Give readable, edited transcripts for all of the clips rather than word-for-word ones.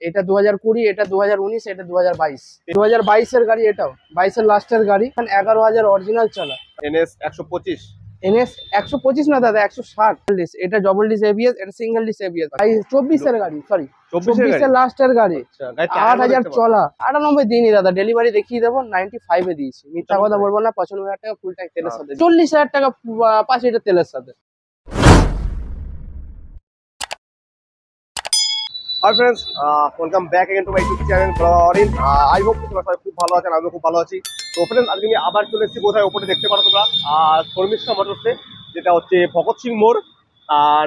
এটা 2020, এটা 2019, এটা 2022। 2022-এর গাড়ি, এটাও 22-এর লাস্টের গাড়ি। 11,000 অরিজিনাল চলা। NS 125। NS 125 না দাদা, 160। এটা ডবল ডিস এবিএস, এটা সিঙ্গেল ডিস এবিএস। 24-এর গাড়ি, সরি 24-এর লাস্টের গাড়ি। 8,000 চলা। 98 দিনই দাদা, ডেলিভারি দেখিয়ে দেবো। 95-এ দিয়েছি, মিথ্যা কথা বলবো না। 95,000 টাকা ফুল ট্যাঙ্ক তেলের সাথে, 40,000 টাকা 5 লিটার তেলের সাথে। Hi friends, welcome back again to my YouTube channel blogging. I hope তোমরা সবাই খুব ভালো আছেন, আমিও খুব ভালো আছি। তো ফ্রেন্ডস, আজকে আমি আবার চলে এসেছি কোথায়, ওপরে দেখতে পারো তোমরা শর্মিষ্ঠা মোটরসে, যেটা হচ্ছে ভগৎ সিং মোড়,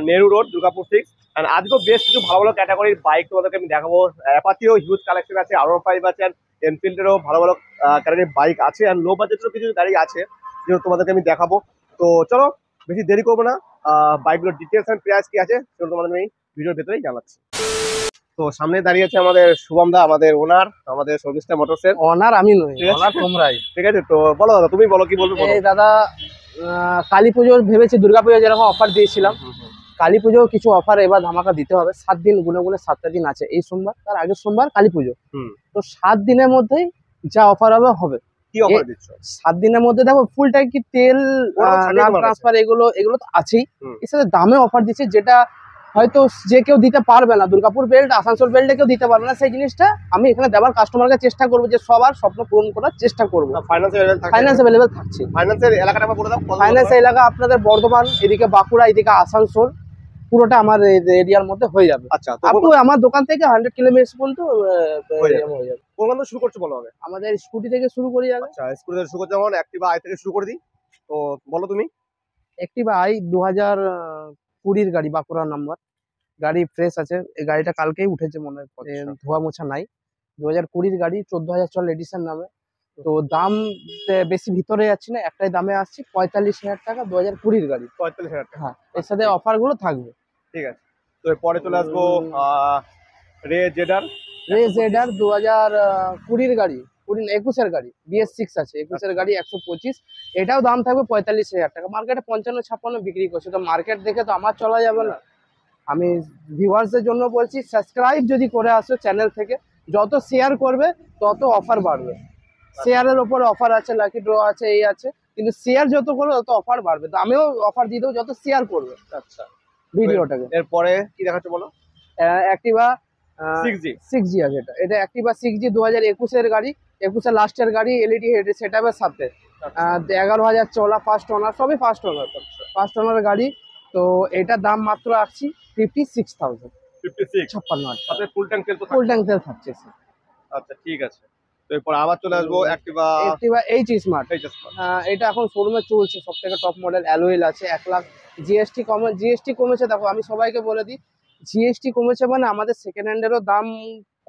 নেহরু রোড, দুর্গাপুর 6। এন্ড আজকেও বেশ কিছু ভালো ভালো ক্যাটাগরির বাইক তোমাদেরকে আমি দেখাবো। অ্যাপাচিরও হিউজ কালেকশন আছে, R15 আছে, এনফিল্ডেরও ভালো ভালো ক্যাটাগরির বাইক আছে, এন্ড লো বাজেটেরও কিছু গাড়ি আছে যেগুলো তোমাদেরকে আমি দেখাবো। তো চলো বেশি দেরি করবো না, বাইকগুলোর ডিটেলস এন্ড প্রাইস কি আছে সেগুলো তোমাদের আমি ভিডিওর ভেতরেই জানাচ্ছি। তো সামনে দাঁড়িয়ে আছে আমাদের শুভম দা, আমাদের ওনার, আমাদের শর্মিষ্ঠা মোটরসের ওনার। আমি নই, ওনার তোমরাই। ঠিক আছে, তো বলো দাদা, তুমি বলো কি বলবে। এই দাদা, কালী পুজো ভেবেছি, দুর্গাপুজো যেরকম অফার দিয়েছিলাম, কালী পুজো কিছু অফার এবার ধামাকা দিতে হবে। 7 দিন গুনে গুনে 7টা দিন আছে। এই সোমবার, তার আগের সোমবার কালী পুজো। তো 7 দিনের মধ্যেই যা অফার হবে হবে। কি অফার দিচ্ছ? 7 দিনের মধ্যে দেখো, ফুল ট্যাঙ্কি তেল, নাম ট্রান্সফার, এগুলো তো আছেই। এর সাথে দামে অফার দিচ্ছে, যেটা হয়তো যে কেউ দিতে পারবে না। দুর্গাপুর বেল্ট, আসানসোল বেল্টে কেউ দিতে পারবে না। সেই জিনিসটা আমি এখানে দেওয়ার কাস্টমারকে চেষ্টা করবো, যে সবার স্বপ্ন পূরণ করার চেষ্টা করবো। ফাইন্যান্স অ্যাভেলেবেল থাকছে। ফাইন্যান্সের এলাকাটা বলে দাও। ফাইন্যান্স এলাকা আপনাদের বর্ধমান, এদিকে বাঁকুড়া, এদিকে আসানসোল, পুরোটা আমার এরিয়ার মধ্যে হয়ে যাবে। আচ্ছা, আপনি আমার দোকান থেকে 100 কিলোমিটার পর্যন্ত হয়ে যাবে। কোন শুরু করছো বলো আগে? আমাদের স্কুটি থেকে শুরু করি আগে। আচ্ছা, স্কুটি থেকে শুরু করতে যেমন অ্যাক্টিভা আই থেকে শুরু করে দিই, তো বলো তুমি। অ্যাক্টিভা আই 2020-এর গাড়ি, বাঁকুড়া নাম্বার গাড়ি, ফ্রেশ আছে। এই গাড়িটা কালকেই উঠেছে মনে হয়, ধোয়া মোছা নাই। 2020-এর গাড়ি, 14,000 চল এডিশন নামে। তো দাম বেশি ভিতরে যাচ্ছে না, একটাই দামে আসছে 45,000 টাকা। 2020-এর গাড়ি, 45,000 টাকা। হ্যাঁ, এর সাথে অফার গুলো থাকবে। ঠিক আছে, তো এরপরে চলে আসবো রে জেডার। 2020-এর গাড়ি, 21-এর গাড়ি, BS6 আছে। 21-এর গাড়ি 125, এটাও দাম থাকবে 45,000 টাকা। মার্কেটে 55-56 বিক্রি করছে। তো মার্কেট দেখে তো আমার চলা যাবে না। আমি ভিউয়ার্সদের জন্য বলছি, সাবস্ক্রাইব যদি করে আসো চ্যানেল থেকে, যত শেয়ার করবে তত অফার বাড়বে। শেয়ারের ওপর অফার আছে, লাকি ড্র আছে, এই আছে, কিন্তু শেয়ার যত করবে তত অফার বাড়বে। তো আমিও অফার দিয়ে দেবো যত শেয়ার করবে। আচ্ছা, ভিডিওটাকে এরপরে কি দেখাচ্ছ বলো। অ্যাক্টিভা 6G আছে। এটা অ্যাক্টিভা 6G 2021-এর গাড়ি, 21-এর লাস্টের গাড়ি, LED হেড সেটআপের সাথে। 11,000 চলা, ফার্স্ট ওনার, সবই ফার্স্ট ওনার। ফার্স্ট ওনারের গাড়ি। তো এটার দাম মাত্র আসছি 56,000। 56 ফুল ট্যাঙ্ক তেল তো ফুল ট্যাঙ্ক তেল থাকছে। আচ্ছা, ঠিক আছে। তো এরপর আবার চলে আসবো অ্যাক্টিভা H স্মার্ট। এটা এখন শোরুমে চলছে, সবথেকে টপ মডেল। অ্যালয়েল আছে 1 লাখ। জিএসটি কমেছে। দেখো, আমি সবাইকে বলে দিই, জিএসটি কমেছে মানে আমাদের সেকেন্ড হ্যান্ডেরও দাম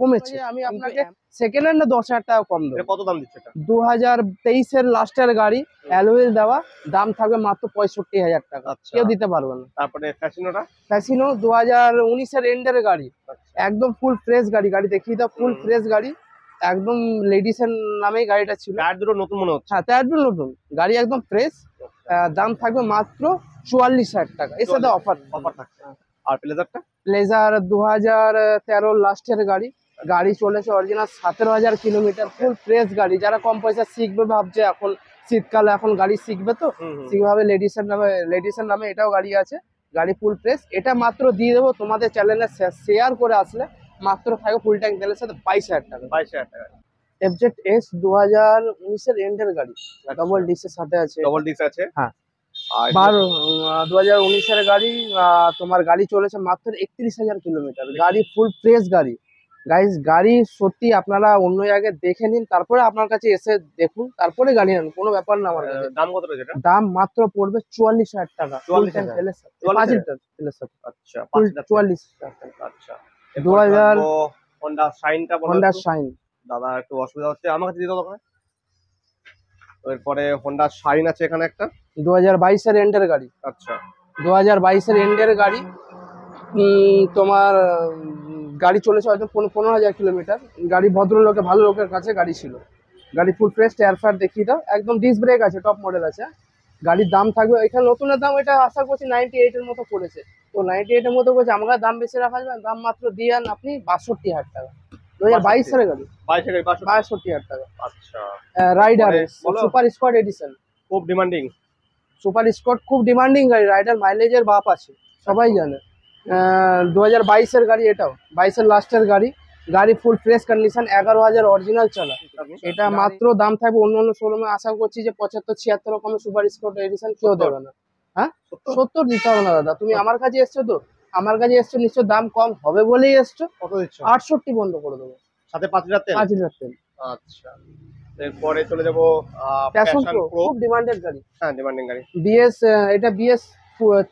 কমেছে। আমি আপনাকে সেকেন্ড হ্যান্ডে 10,000 টাকা কম দেবো। কত দাম দিচ্ছে এটা? 2023-এর লাস্টের গাড়ি, অ্যালয়েল দেওয়া, দাম থাকবে মাত্র 65,000 টাকা। কেউ দিতে পারবে না। তারপরে ফ্যাসিনো 2019-এর এন্ডের গাড়ি, একদম ফুল ফ্রেশ গাড়ি। গাড়ি দেখিয়ে দাও, ফুল ফ্রেশ গাড়ি, একদম লেডিসের নামেই গাড়িটা ছিল। টায়ার দুটো নতুন মনে হচ্ছে। হ্যাঁ, টায়ার দুটো নতুন, গাড়ি একদম ফ্রেশ। দাম থাকবে মাত্র 44,000 টাকা। এর সাথে অফার থাকছে। আর প্লেজার 2013 লাস্টের গাড়ি, গাড়ি চলেছে অরিজিনাল 17,000 কিলোমিটার, ফুল ফ্রেশ গাড়ি। যারা কম পয়সা শিখবে ভাবছে, এখন শীতকালে এখন গাড়ি শিখবে, তো ঠিকভাবে লেডিসের নামে এটাও গাড়ি আছে। গাড়ি ফুল ফ্রেশ। এটা মাত্র দিয়ে দেবো তোমাদের চ্যানেলে শেয়ার করে আসলে, মাত্র থাকবে ফুল ট্যাঙ্ক তেলের সাথে 22,000 টাকা। 22,000 টাকা। FZ-S 2019-এর এন্ডের গাড়ি, ডবল ডিসের সাথে আছে। ডবল ডিস আছে, হ্যাঁ। 2019-এর গাড়ি, তোমার গাড়ি চলেছে মাত্র 31,000 কিলোমিটার। গাড়ি ফুল ফ্রেশ গাড়ি। গাইস, গাড়ি সত্যি আপনারা অন্য জায়গায় দেখে নিন, তারপরে আপনার কাছে এসে দেখুন, তারপরে গাড়ি নেন, কোনো ব্যাপার না। আমার কাছে দাম কত রয়েছে? দাম মাত্র পড়বে 44,000 টাকা। 44,000 তেলের সাথে, 5 লিটার তেলের সাথে। আচ্ছা, 44,000 টাকা। আচ্ছা, 2000 হোন্ডা শাইনটা বলো। হোন্ডা শাইন দাদা একটু অসুবিধা হচ্ছে, আমার কাছে দিয়ে দাও দোকানে। এরপরে হোন্ডা শাইন আছে এখানে একটা, 2022-এর এন্ডের গাড়ি। আচ্ছা, 2022-এর এন্ডের গাড়ি। তোমার গাড়ি চলেছে হয়তো 15,000 কিলোমিটার। গাড়ি ভদ্রলোকে, ভালো লোকের কাছে গাড়ি ছিল। গাড়ি ফুল ফ্রেশ, টায়ার ফায়ার দেখিয়ে দাও, একদম ডিস্ক ব্রেক আছে, টপ মডেল আছে। গাড়ির দাম থাকবে, এখানে নতুনের দাম এটা আশা করছি 98-এর মতো পড়েছে। তো 98 এর মধ্যে বলছে আমাকে দাম বেশি রাখা যাবে না, দাম মাত্র দিয়েন আপনি 62,000 টাকা, 2022 সালের গাড়ি, 62,000 টাকা। আচ্ছা, রাইডার বলো। সুপার স্কোয়াড এডিশন, খুব ডিমান্ডিং। সুপার স্কোয়াড খুব ডিমান্ডিং গাড়ি, রাইডার মাইলেজের বাপ আছে, সবাই জানে। 2022 এর গাড়ি, এটাও 22 এর লাস্টের গাড়ি, গাড়ি ফুল ফ্রেশ কন্ডিশন, 11,000 অরিজিনাল চলা। এটা মাত্র দাম থাকবে অন্য অন্য শোরুমে আশা করছি যে 75-76 রকমের সুপার স্পোর্ট এডিশন কেউ দেবে না। হ্যাঁ, 70 দিতে হবে না দাদা, তুমি আমার কাছে এসছো তো, আমার কাছে এসছো নিশ্চয় দাম কম হবে বলেই এসছো। কত দিচ্ছ? 68 বন্ধ করে দেবো, সাথে 5,000 তেল। 5,000 তেল। আচ্ছা, এরপরে চলে যাবো প্যাশন প্যাশন প্রো, প্রো। খুব ডিমান্ডেড গাড়ি। হ্যাঁ, ডিমান্ডিং গাড়ি। বিএস, এটা বিএস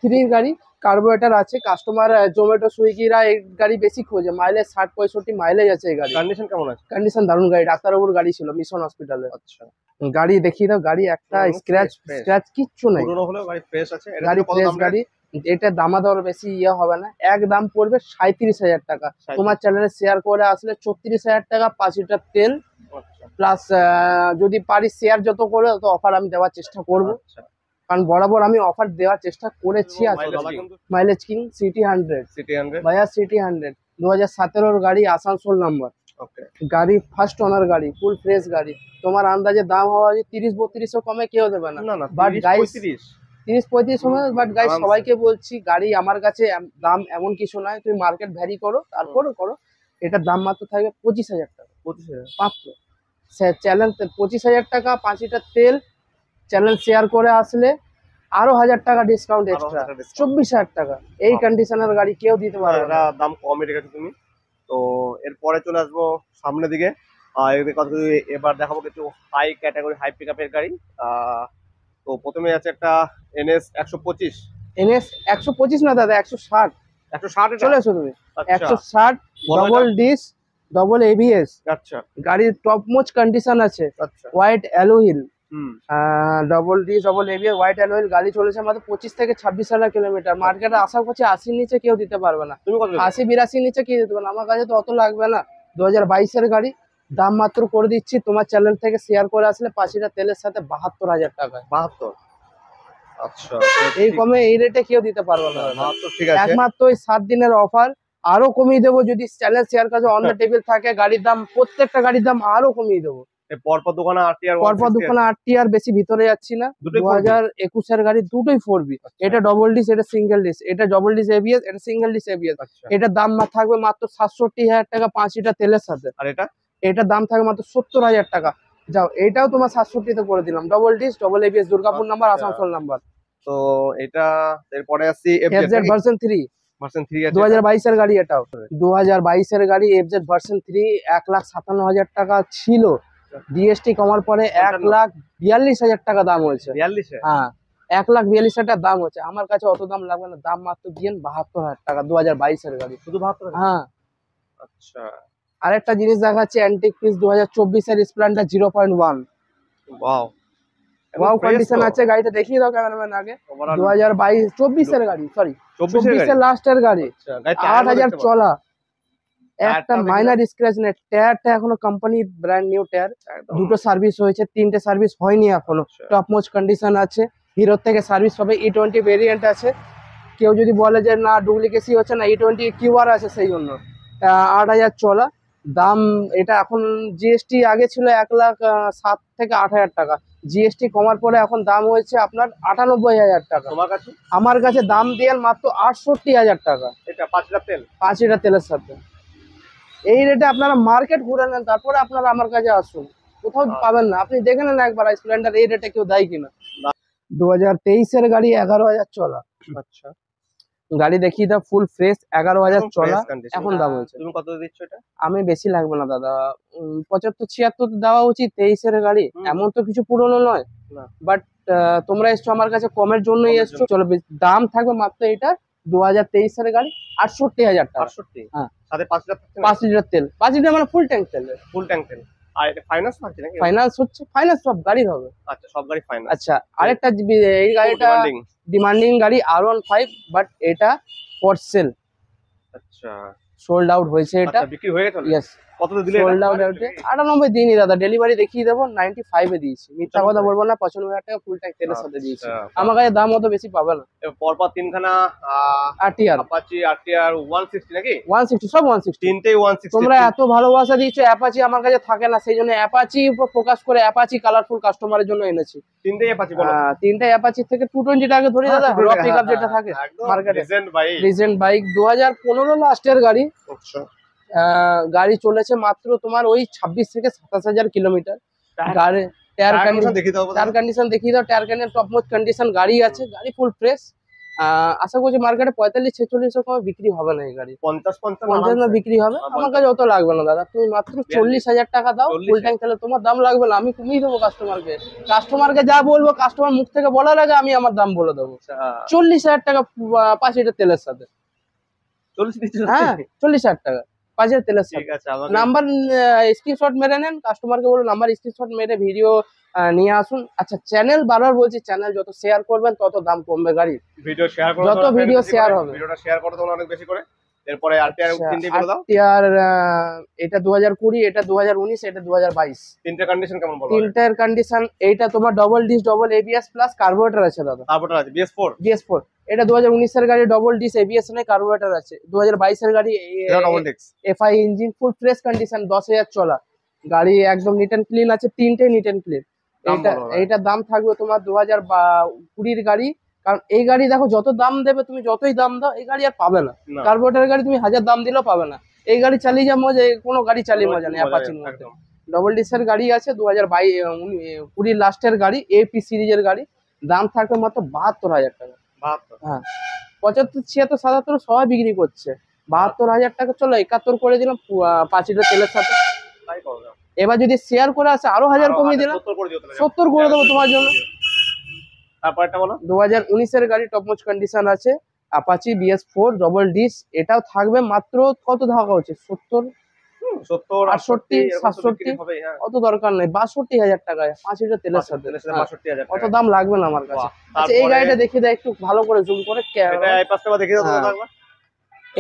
3 গাড়ি, কার্বোরেটর আছে। কাস্টমার জোম্যাটো সুইগিরা এই গাড়ি বেশি খোঁজে, মাইলেজ 60-65 মাইলেজ আছে এই গাড়ি। কন্ডিশন কেমন আছে? কন্ডিশন দারুণ গাড়ি, ডাক্তারবাবুর গাড়ি ছিল মিশন হসপিটালে। আচ্ছা, গাড়ি দেখিয়ে দাও, গাড়ি একটা পুরনো, স্ক্র্যাচ fresh। স্ক্র্যাচ কিচ্ছু নেই, পুরনো হলেও গাড়ি ফ্রেশ আছে। এটা গাড়ি কত ফ্রেশ দাম গাড়ি। এটা দামাদর বেশি ইয়ে হবে না, এক দাম পড়বে 37,000 টাকা। 37,000 তোমার চ্যানেলে শেয়ার করে আসলে 34,000 টাকা, 5 লিটার তেল আচ্ছা, প্লাস, যদি পারি শেয়ার যত করে তত অফার আমি দেওয়ার চেষ্টা করব, আচ্ছা। কারণ বরাবর আমি অফার দেওয়ার চেষ্টা করেছি। Mileage king city 100 city 100। ভাইয়া, সিটি 100 2017 গাড়ি, আসানসোল নাম্বার ওকে। গাড়ি, ফার্স্ট ওনার গাড়ি, ফুল ফ্রেশ গাড়ি। তোমার আন্দাজে দাম হওয়া 30-32 কমে কেউ দেবে না, না না, বাট 30, গাইস 35। 30-35 সময়, বাট গাইস আরামসে। সবাইকে বলছি গাড়ি আমার কাছে দাম এমন কিছু নয়, তুমি মার্কেট ভ্যারি করো তারপরে করো। এটার দাম মাত্র থাকবে 25,000 টাকা 25,000। মাত্র। চ্যানেল 25,000 টাকা, 5 লিটার তেল, চ্যানেল শেয়ার করে আসলে আরো 1,000 টাকা ডিসকাউন্ট আরো এক্সট্রা, 1,000 discount। 24,000 টাকা। এই কন্ডিশনের গাড়ি কেউ দিতে পারবে এটা না। দাম কমই রেখেছো তুমি। তো এরপরে চলে আসবো সামনের দিকে। এর কথা এবার দেখাবো কিছু হাই ক্যাটাগরি, হাই পিকআপের গাড়ি। তো প্রথমে আছে একটা এনএস 125। এনএস 125 না দাদা, 160। 160 চলে এসো তুমি, আচ্ছা, 160 বলো ডবল ডিস, ডবল এবিএস, আচ্ছা, গাড়ির টপ মোচ কন্ডিশন আছে, আচ্ছা। হোয়াইট অ্যালোহিল, হুম। Double disc double ABS white alloy wheel. গাড়ি চলেছে মাত্র 25-26,000 কিলোমিটার। মার্কেটে আশা করছি 80 নিচে কেউ দিতে পারবে না, তুমি কত দিচ্ছ? 80-82 নিচে কেউ দিতে পারবে না। আমার কাছে তো অত লাগবে না। 2022 এর গাড়ি, দাম মাত্র করে দিচ্ছি তোমার চ্যানেল থেকে শেয়ার করে আসলে 5 লিটার তেলের সাথে 72,000 টাকায়। 72। আচ্ছা, এই কমে এই রেটে কেউ দিতে পারবে না। 72 ঠিক আছে। একমাত্র ওই 7 দিনের অফার, আরো কমিয়ে দেবো যদি চ্যানেল শেয়ার কাছে অন দ্য টেবিল থাকে। গাড়ির দাম, প্রত্যেকটা গাড়ির দাম আরো কমিয়ে দেবো। পরপর দোকানে আরটিআর, পরপর দুখানা 8টি, আর বেশি ভিতরে যাচ্ছি না। দুটোই 2021 এর গাড়ি, দুটোই 4B। এটা ডবল ডিস, এটা সিঙ্গেল ডিস, এটা ডবল ডিস এবিএস, এটা সিঙ্গেল ডিস এবিএস। আচ্ছা, এটার দাম থাকবে মাত্র 67,000 টাকা, 5 লিটার তেলের সাথে। আর এটা এটার দাম থাকবে মাত্র 70,000 টাকা। যাও, এটাও তোমার 67-তে করে দিলাম, double disc double ABS, Durgapur number, আচ্ছা। আসানসোল নাম্বার। তো এটা এরপরে আসছি এফজেড ভার্সন 3, ভার্সন 3 আছে। 2022 এর গাড়ি, এটাও 2022 এর গাড়ি, এফজেড ভার্সন 3, 1,57,000 টাকা ছিল, ডিএসটি কমার পরে 1,42,000 টাকা দাম হয়েছে। 42 এ? হ্যাঁ, 1,42,000 টাকা দাম হচ্ছে। আমার কাছে অত দাম লাগবে না, দাম মাত্র দিয়েন 72,000 টাকা, 2022 এর গাড়ি। শুধু 72? হ্যাঁ, আচ্ছা, আরেকটা জিনিস দেখাচ্ছি, অ্যান্টিক পিস 2024 এর স্প্লেন্ডার 0.1, ওয়াও। ওয়াও কন্ডিশন আছে। গাড়িটা দেখিয়ে দাও ক্যামেরাম্যান আগে। 2024 এর গাড়ি, সরি 24 এর লাস্টের গাড়ি, আচ্ছা, গাড়ি 8,000 চলা, একটা টায়ারটা মাইনার স্ক্র্যাচ নেই। টায়ারটা এখনো কোম্পানি ব্র্যান্ড নিউ টায়ার, একদম। দুটো সার্ভিস হয়েছে, 3টে সার্ভিস হয়নি এখনো। আচ্ছা। টপ মোচ কন্ডিশন আছে, হিরোর থেকে সার্ভিস হবে। E20 ভেরিয়েন্ট আছে, কেউ যদি বলে যে না ডুপ্লিকেসি হচ্ছে না, E20 কিউআর আছে, সেই জন্য 8,000 চলা দাম। এটা এখন জিএসটি আগে ছিল 1,07,000 থেকে 8,000 টাকা, জিএসটি কমার পরে এখন দাম হয়েছে আপনার 98,000 টাকা। তোমার কাছে আমার কাছে দাম দিয়ে মাত্র 68,000 টাকা, এটা 5 লিটার তেল। 5 লিটার তেলের সাথে। এই রেটে আপনারা মার্কেট ঘুরে নেন, তারপরে আপনারা আমার কাছে আসুন, কোথাও পাবেন না। আপনি দেখে নেন একবার স্প্লেন্ডার এই রেটে কেউ দেয় কিনা। 2023 এর গাড়ি, 11,000 চলা। আচ্ছা, গাড়ি দেখিয়ে দাও, ফুল ফ্রেশ, 11,000 চলা, এখন দাম হয়েছে। তুমি কত দিচ্ছ এটা? আমি বেশি লাগবে না দাদা, 75-76 দেওয়া উচিত। 23 এর গাড়ি, এমন তো কিছু পুরনো নয়, না। বাট তোমরা এসছো আমার কাছে কমের জন্যই এসছো। চলো, দাম থাকবে মাত্র এটা 2023 এর গাড়ি 68,000 টাকা। 68? হ্যাঁ, সাথে 5 লিটার 5 লিটার তেল, 5 লিটার মানে ফুল ট্যাঙ্ক তেল। ফুল ট্যাঙ্ক তেল। আর এটা ফাইনান্স থাকছে নাকি? ফাইনান্স হচ্ছে, ফাইনান্স সব গাড়ির হবে। আচ্ছা, সব গাড়ি ফাইনান্স। আচ্ছা, আরেকটা এই গাড়িটা ডিমান্ডিং গাড়ি, R15, বাট এটা ফর সেল, আচ্ছা, সোল্ড আউট হয়েছে এটা। আচ্ছা, বিক্রি হয়ে গেছে? ইয়েস, কততে দিলে সোল্ড আউট 98 দিনই দাদা, ডেলিভারি দেখিয়ে দেবো 95 এ দিয়েছি, মিথ্যা কথা বলবো না, 95,000 টাকা ফুল ট্যাঙ্ক তেলের সাথে দিয়েছি। আমার কাছে দাম অত বেশি পাবে না। পরপর তিনখানা আরটিআর অ্যাপাচি আরটিআর 160 নাকি 160, সব 160। তিনটেই 160। তোমরা এত ভালোবাসা দিয়েছো, অ্যাপাচি আমার কাছে থাকে না, সেই জন্য অ্যাপাচি উপর ফোকাস করে অ্যাপাচি কালারফুল কাস্টমারের জন্য এনেছি। তিনটেই অ্যাপাচি বলো। তিনটা অ্যাপাচি থেকে 220 টাকা ধরি দাদা, র পিকআপ যেটা থাকে মার্কেটে। রিজেন্ট বাইক 2015 লাস্টের গাড়ি। আচ্ছা, গাড়ি চলেছে মাত্র তোমার ওই 26 থেকে 27,000 কিলোমিটার। গাড়ি টায়ার কন্ডিশন দেখিয়ে দাও, tyre condition top most condition গাড়ি আছে, গাড়ি ফুল ফ্রেশ। আশা করছি মার্কেটে 45-46 এর কমে বিক্রি হবে না এই গাড়ি, 50 না বিক্রি হবে। আমার কাছে অত লাগবে না দাদা, তুমি মাত্র 40,000 টাকা দাও ফুল ট্যাঙ্ক তেলে, তোমার দাম লাগবে না, আমি কমিয়ে দেবো কাস্টমারকে যা বলবো, কাস্টমার মুখ থেকে বলার আগে আমি আমার দাম বলে দেবো। 40,000 টাকা 5 লিটার তেলের সাথে। 40 হ্যাঁ 40,000 টাকা 5 লিটার তেলের সাথে। ঠিক আছে, নাম্বার স্ক্রিনশট মেরে নেন, কাস্টমারকে বলো নাম্বার স্ক্রিনশট মেরে ভিডিও নিয়ে আসুন। আচ্ছা চ্যানেল বারবার বলছি, চ্যানেল যত শেয়ার করবেন তত দাম কমবে গাড়ির। ভিডিও শেয়ার করো, যত ভিডিও শেয়ার হবে, ভিডিওটা শেয়ার করো তোমরা অনেক বেশি করে। এরপরে আরটিআর তিনটে বলে দাও। আরটিআর এটা 2020, এটা 2019, এটা 2022। তিনটে কন্ডিশন কেমন বলো? তিনটার কন্ডিশন, এইটা তোমার double disc double ABS plus carburettor আছে দাদা। কার্বোরেটর আছে BS4। এটা 2019 এর গাড়ি, ডবল ডিস এবিএস নেই, কার্বোরেটর আছে। 2022 এর গাড়ি, এটা double disc, FI engine, full fresh condition, 10,000 চলা গাড়ি, একদম নিট এন্ড ক্লিন আছে, তিনটেই নিট এন্ড ক্লিন। এইটার দাম থাকবে তোমার 2020 গাড়ি। কারণ এই গাড়ি দেখো, যত দাম দেবে তুমি, যতই দাম দাও এই গাড়ি আর পাবে না। কার্বোরেটর গাড়ি তুমি 1000 দাম দিলেও পাবে না। এই গাড়ি চালিয়ে যা মজা, কোনো গাড়ি চালিয়ে মজা নেই অ্যাপাচির মধ্যে। ডবল ডিসের গাড়ি আছে, 2020 লাস্টের গাড়ি, এপি সিরিজের গাড়ি, দাম থাকবে মাত্র 72,000 টাকা। হ্যাঁ 75, 76, 77 সবাই বিক্রি করছে, 72,000 টাকা। চলো 71 করে দিলাম 5 লিটার তেলের সাথে। এবার যদি শেয়ার করে আসে আরো 1000 কমিয়ে দিলাম, 70 করে দেবো তোমার জন্য। তারপরটা বলো। 2019 এর গাড়ি, টপ মোস্ট কন্ডিশন আছে, অ্যাপাচি BS4 ডবল ডিস। এটাও থাকবে মাত্র কত টাকা হচ্ছে, 70, 68, 67, অত দরকার নেই, 62,000 টাকায় 5 লিটার তেলের সাথে। অত দাম লাগবে না আমার কাছে। আচ্ছা এই গাড়িটা দেখিয়ে দাও একটু ভালো করে জুম করে।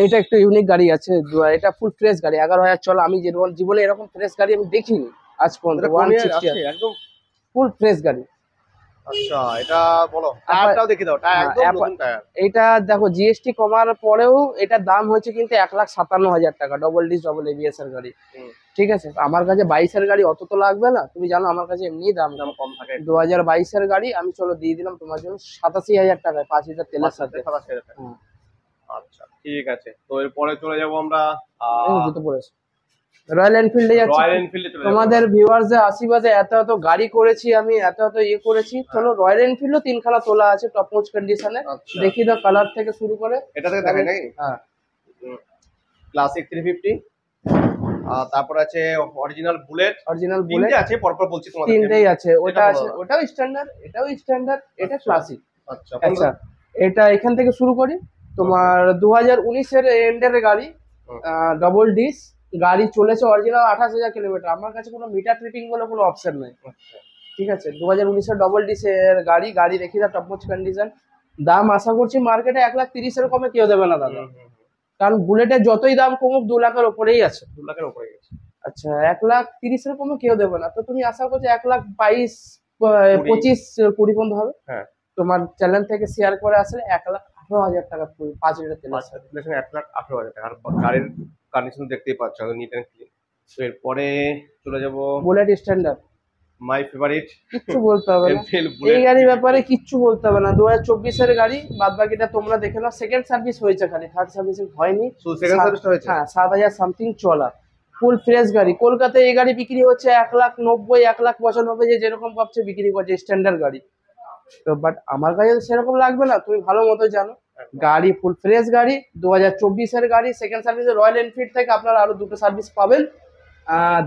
এটা একটু ইউনিক গাড়ি আছে, এটা ফুল ফ্রেশ গাড়ি, 11,000 চলা। আমি জীবনে এরকম ফ্রেশ গাড়ি আমি দেখিনি আজ পর্যন্ত। 160 একদম ফুল ফ্রেশ গাড়ি। আচ্ছা এটা বলো, টায়ারটাও দেখি দাও, টায়ার একদম নতুন টায়ার। এটা দেখো জিএসটি কমার পরেও এটার দাম হচ্ছে কিন্তু 1,57,000 টাকা, ডবল ডিস ডবল এবিএস এর গাড়ি। ঠিক আছে, আমার কাছে 22 এর গাড়ি অত তো লাগবে না, তুমি জানো আমার কাছে এমনি দাম কম থাকে। 2022 এর গাড়ি আমি চলো দিয়ে দিলাম তোমার জন্য 87,000 টাকায় 5 লিটার তেলের সাথে। 87,000 টাকা। আচ্ছা ঠিক আছে, তো এরপরে চলে যাবো আমরা জুতো পরেছি রয়্যাল এনফিল্ডে যাচ্ছি। তোমাদের ভিউয়ার্সদের আশীর্বাদে এত এত গাড়ি করেছি আমি, এত এত ইয়ে করেছি। চলো রয়্যাল এনফিল্ডও 3খানা তোলা আছে টপ মোস্ট কন্ডিশনে। দেখি দাও কালার থেকে শুরু করে। এটা থেকে দেখাই নাকি? হ্যাঁ ক্লাসিক 350, তারপর আছে অরিজিনাল বুলেট। তিনটে আছে, পরপর বলছি তোমাদের। তিনটেই আছে, ওটা আছে, ওটাও স্ট্যান্ডার্ড, এটাও স্ট্যান্ডার্ড, এটা ক্লাসিক। আচ্ছা আচ্ছা এটা এখান থেকে শুরু করি। তোমার 2019 এর এন্ডের গাড়ি, ডবল ডিস গাড়ি, চলেছে অরিজিনাল 28,000 কিলোমিটার। আমার কাছে কোনো মিটার ট্রিপিং বলে কোনো অপশন নেই। ঠিক আছে 2019 এর ডবল ডিস এর গাড়ি, গাড়ি দেখি দা টপ মোস্ট কন্ডিশন। দাম আশা করছি মার্কেটে 1,30,000 এর কমে কেউ দেবে না দাদা, কারণ বুলেটের যতই দাম কমুক 2 লাখের উপরেই আছে। 2 লাখের উপরে গেছে। আচ্ছা 1,30,000 এর কমে কেউ দেবে না, তো তুমি আশা করছো 1,22,000, 25, 20 পর্যন্ত হবে। হ্যাঁ তোমার চ্যানেল থেকে শেয়ার করে আসলে 1,18,000 টাকা 5 লিটার তেল, 1,18,000 টাকা। আর গাড়ির কন্ডিশন দেখতেই পাচ্ছ, নিট এন্ড ক্লিন। তো এরপরে চলে যাব বুলেট স্ট্যান্ডার্ড, মাই ফেভারিট। কিচ্ছু বলতে হবে না এই গাড়ির ব্যাপারে, কিচ্ছু বলতে হবে না। 2024 এর গাড়ি, বাদ বাকিটা তোমরা দেখে নাও। সেকেন্ড সার্ভিস হয়েছে খালি, থার্ড সার্ভিসিং হয়নি। সেকেন্ড সার্ভিসটা হয়েছে। হ্যাঁ 7,000 সামথিং চলা, ফুল ফ্রেশ গাড়ি। কলকাতায় এই গাড়ি বিক্রি হচ্ছে 1,90,000, 1,95,000, যে যেরকম ভাবছে বিক্রি করছে স্ট্যান্ডার্ড গাড়ি। তো বাট আমার কাছে সেরকম লাগবে না, তুমি ভালো মতো জানো। গাড়ি ফুল ফ্রেশ গাড়ি, 2024 এর গাড়ি, সেকেন্ড সার্ভিসে রয়্যাল এনফিল্ড থেকে আপনারা আরো 2টো সার্ভিস পাবেন।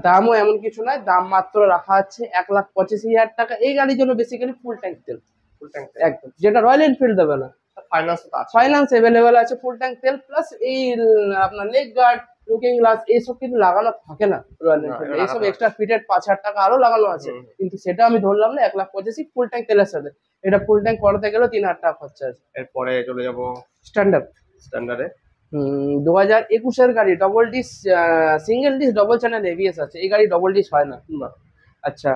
দামও এমন কিছু নয়, দাম মাত্র রাখা আছে 1,85,000 টাকা। এই গাড়ির জন্য বেসিক্যালি ফুল ট্যাঙ্ক তেল, একদম যেটা রয়্যাল এনফিল্ড দেবে না। ফাইন্যান্স অ্যাভেলেবেল আছে, ফুল ট্যাঙ্ক তেল প্লাস এই আপনার লেগ গার্ড, লুকিং গ্লাস এইসব কিন্তু লাগানো থাকে না রয়্যাল এনফিল্ড। এইসব এক্সট্রা ফিটেড 5,000 টাকা আরো লাগানো আছে, কিন্তু সেটা আমি ধরলাম না। 1,85,000 ফুল ট্যাঙ্ক তেলের সাথে। এটা ফুল ট্যাঙ্ক করাতে গেলেও 3,000 টাকা খরচা আছে। এরপরে চলে যাব স্ট্যান্ডার্ড। স্ট্যান্ডার্ডে 2021-এর গাড়ি, double disc, single dish double channel ABS আছে। এই গাড়ি ডবল ডিস হয় না। না। আচ্ছা,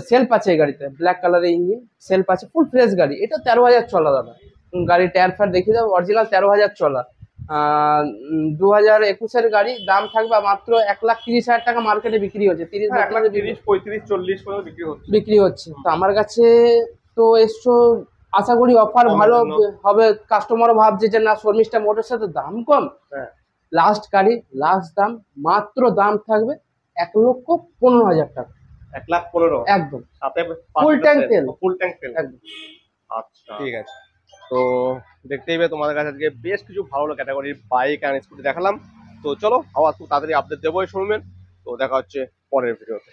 সেলফ আছে এই গাড়িতে, ব্ল্যাক কালারের ইঞ্জিন, সেলফ আছে, ফুল ফ্রেশ গাড়ি। এটা 13,000 চলা দাদা। গাড়ি টায়ার ফায়ার দেখিয়ে দাও, অরিজিনাল 13,000 চলা। 2021-এর গাড়ি, দাম থাকবে মাত্র 1,30,000 টাকা। মার্কেটে বিক্রি হচ্ছে 30, 1,30,000, 35, 40 পর্যন্ত বিক্রি হচ্ছে। বিক্রি হচ্ছে। তো আমার কাছে তো এসছো, আশা করি অফার কমের ভালো জন্য। হবে। কাস্টমারও ভাবছে যে না, শর্মিষ্ঠা মোটরসে তো দাম কম। হ্যাঁ। লাস্ট গাড়ি, লাস্ট দাম, মাত্র দাম থাকবে 1,15,000 টাকা। 1,15,000 একদম সাথে ফুল ট্যাঙ্ক তেল। ফুল ট্যাঙ্ক তেল। একদম। আচ্ছা, ঠিক আছে। তো দেখতেই পেয়ে তোমাদের কাছে আজকে বেশ কিছু ভালো ক্যাটাগরির বাইক আর স্কুটি দেখালাম। তো চলো আবার খুব তাড়াতাড়ি আপডেট দেবো এই শোরুমের। তো দেখা হচ্ছে পরের ভিডিওতে।